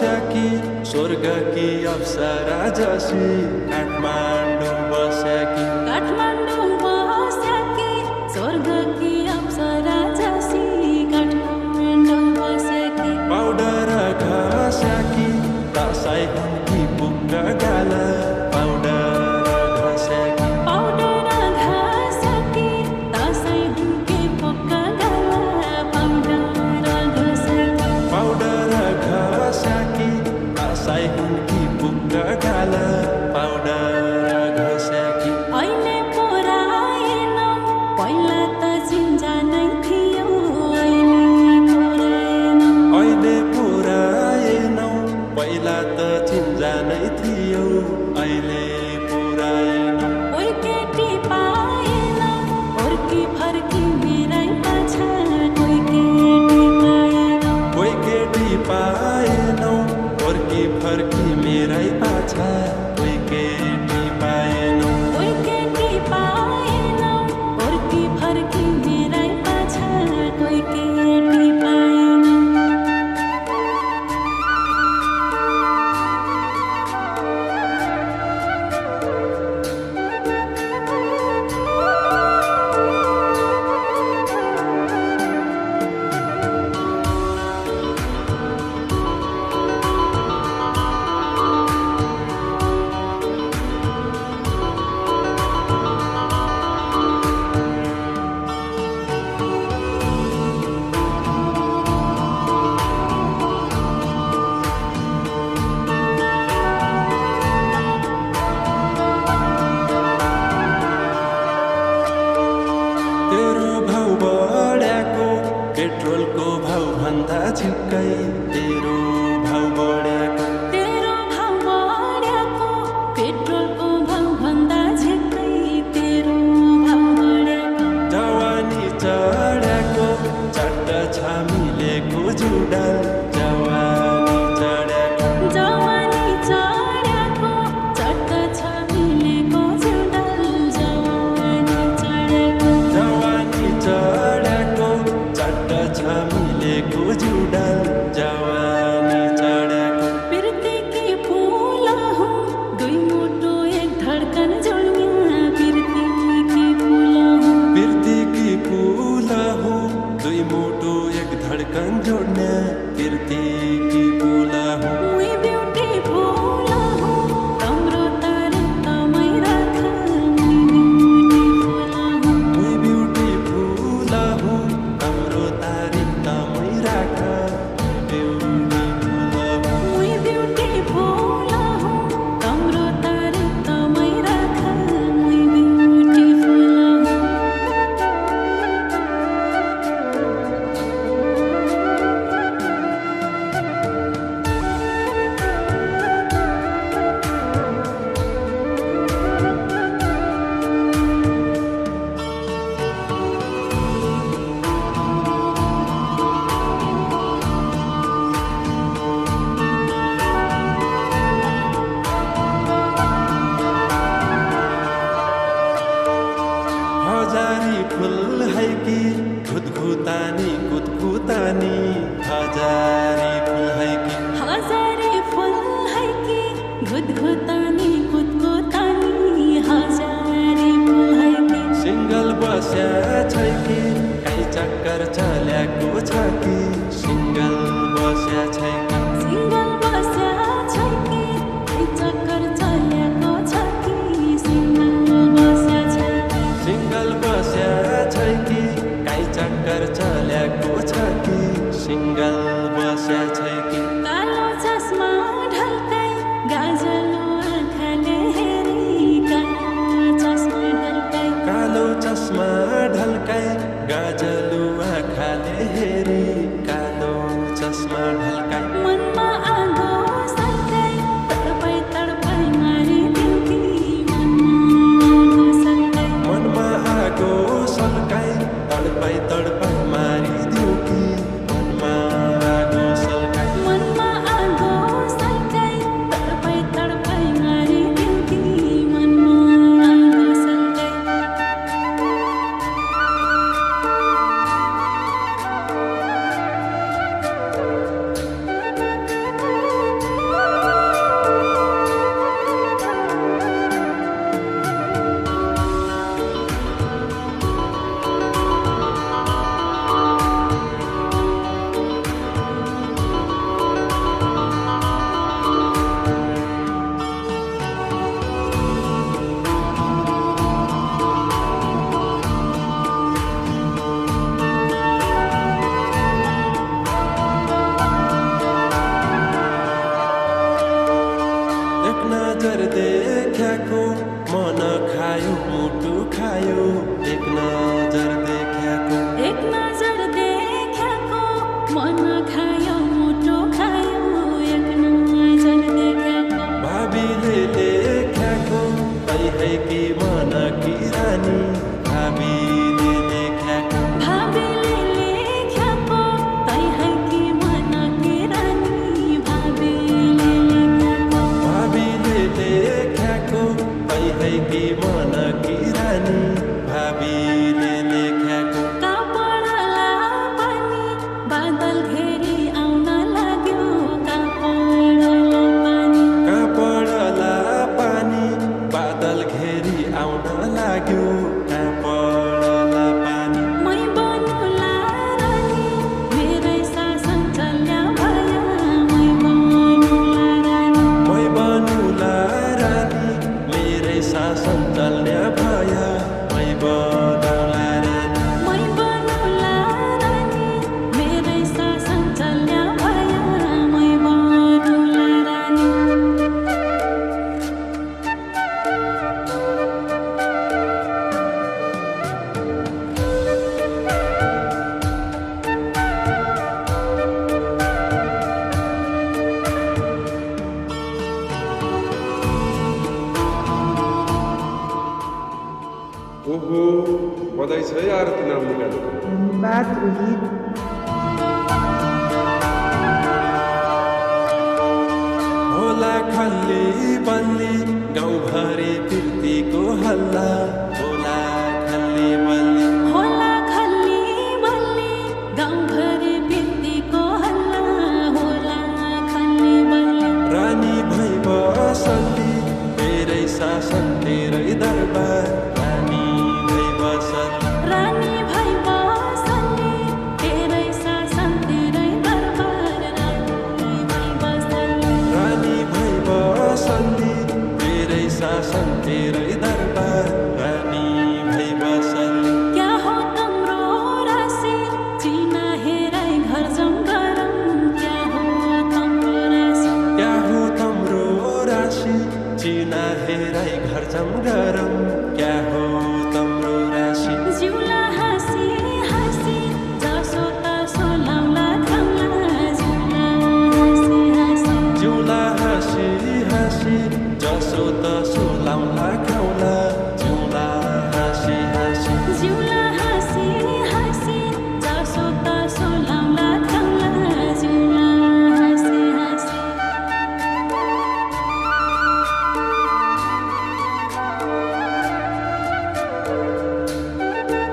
बस्याकी स्वर्गकी अप्सरा जसी काठमाडौँ बस्याकी स्वर्गकी अप्सरा जसी काठमाडौँ बस्याकी पाउडर घस्याकी दसैँ हुन्की पुग्ग गाल पाउडर घस्याकी दसैँ हुन्की पुग्ग गाल पाउडर घस्याकी दसैँ हुन्की पुग्ग गाल पाउडर घस्याकी अहिले पुराएनौ पहिला त चिन्जानै थियो अहिले पुराएनौ पहिला त चिन्जानै थियो अहिले पुराएनौ कोही केटी पाएनौ फर्की फर्की मेरै पाछा कोही केटी पाएनौ फर्की फर्की मेरै पाछा कोही केटी पाएनौ फर्की फर्की मेरै पाछा कोही केटी पाएनौ तेरो भाउ बढ्याको पेट्रोलको भाउ भन्दा झिक्कै तेरो भाउ बढ्याको पेट्रोलको भाउ भन्दा झिक्कै तेरो भाउ बढ्याको जवानी चढ्याको चट्ट छामिलेको जुडाल जवानी चढ्याको चट्ट छामिलेको जुडाल जवानी चढ्याको चट्ट छामिलेको जुडाल जवानी चढ्याको प्रीतिकी फूल हुँ दुई मुटु एक धडकन जोड्या प्रीतिकी फूल हो दुई मुटु एक धडकन जोड्ने प्रीतिकी फूल हो We beautiful हो तम्रो तारितमै राख We beautiful हो हाम्रो तारिफ तमै राख beautiful हो We beautiful हो तम्रो तारितमै राख We beautiful हो हजारी फुल है कि खुदखुतानी कुदकुतानी हजारी फुल है कि हजारी फुल है कि गुदगुतानी कुदकुतानी हजारी फुल है कि सिंगल बस्या छै कि काहीँ चक्कर चल्याको छ कि सिंगल बस्या छै कि सिंगल बस्या छै कि चक्कर चल्याको छ कि सिंगल बस्या छै सिंगल बस्या छै कि काहीँ चक्कर चल्याको छ कि सिंगल बस्या छै कि कालो चस्मा ढल्कै गाजलो आँखाले हेरी कालो चस्मा ढल्काई गाजलु आँखाले हेरी कालो चस्मा ढल्काई मनमा आगो सल्काई तडपाई मारिदिउ कि मनमा आगो सल्काई तडपाई मारिदिउ कि मनमा आगो सल्काई मनमा आगो सल्काई तडपाई मारिदिउ कि मनमा आगो सल्काई तै है कि मन कि रानी भाबीले लेख्याको भाबीले लेख्याको तै है कि मन कि रानी भाबीले लेख्याको भाबीले लेख्याको तै है कि मन कि रानी भाबीले लेख्याको कापडला पानी बादल घेरी आउन लाग्यो कापडला पानी कापडला पानी बादल घेरी आउन लाग्यो कापडला पानी मै बनुला रानी मेरै शासन चल्या भया मै बनुला रानी मै बनुला रानी मेरै शासन चल्ने भया मै बनुला रानी मै बनुला रानी मेरै शासन चल्या भया मै बनुला रानी ओहो बधाई छ यार आरती नाम निकाल्नु धन्यवाद रोहित। होला खल्ली बल्ली गाउँभरि पिर्तीको हल्ला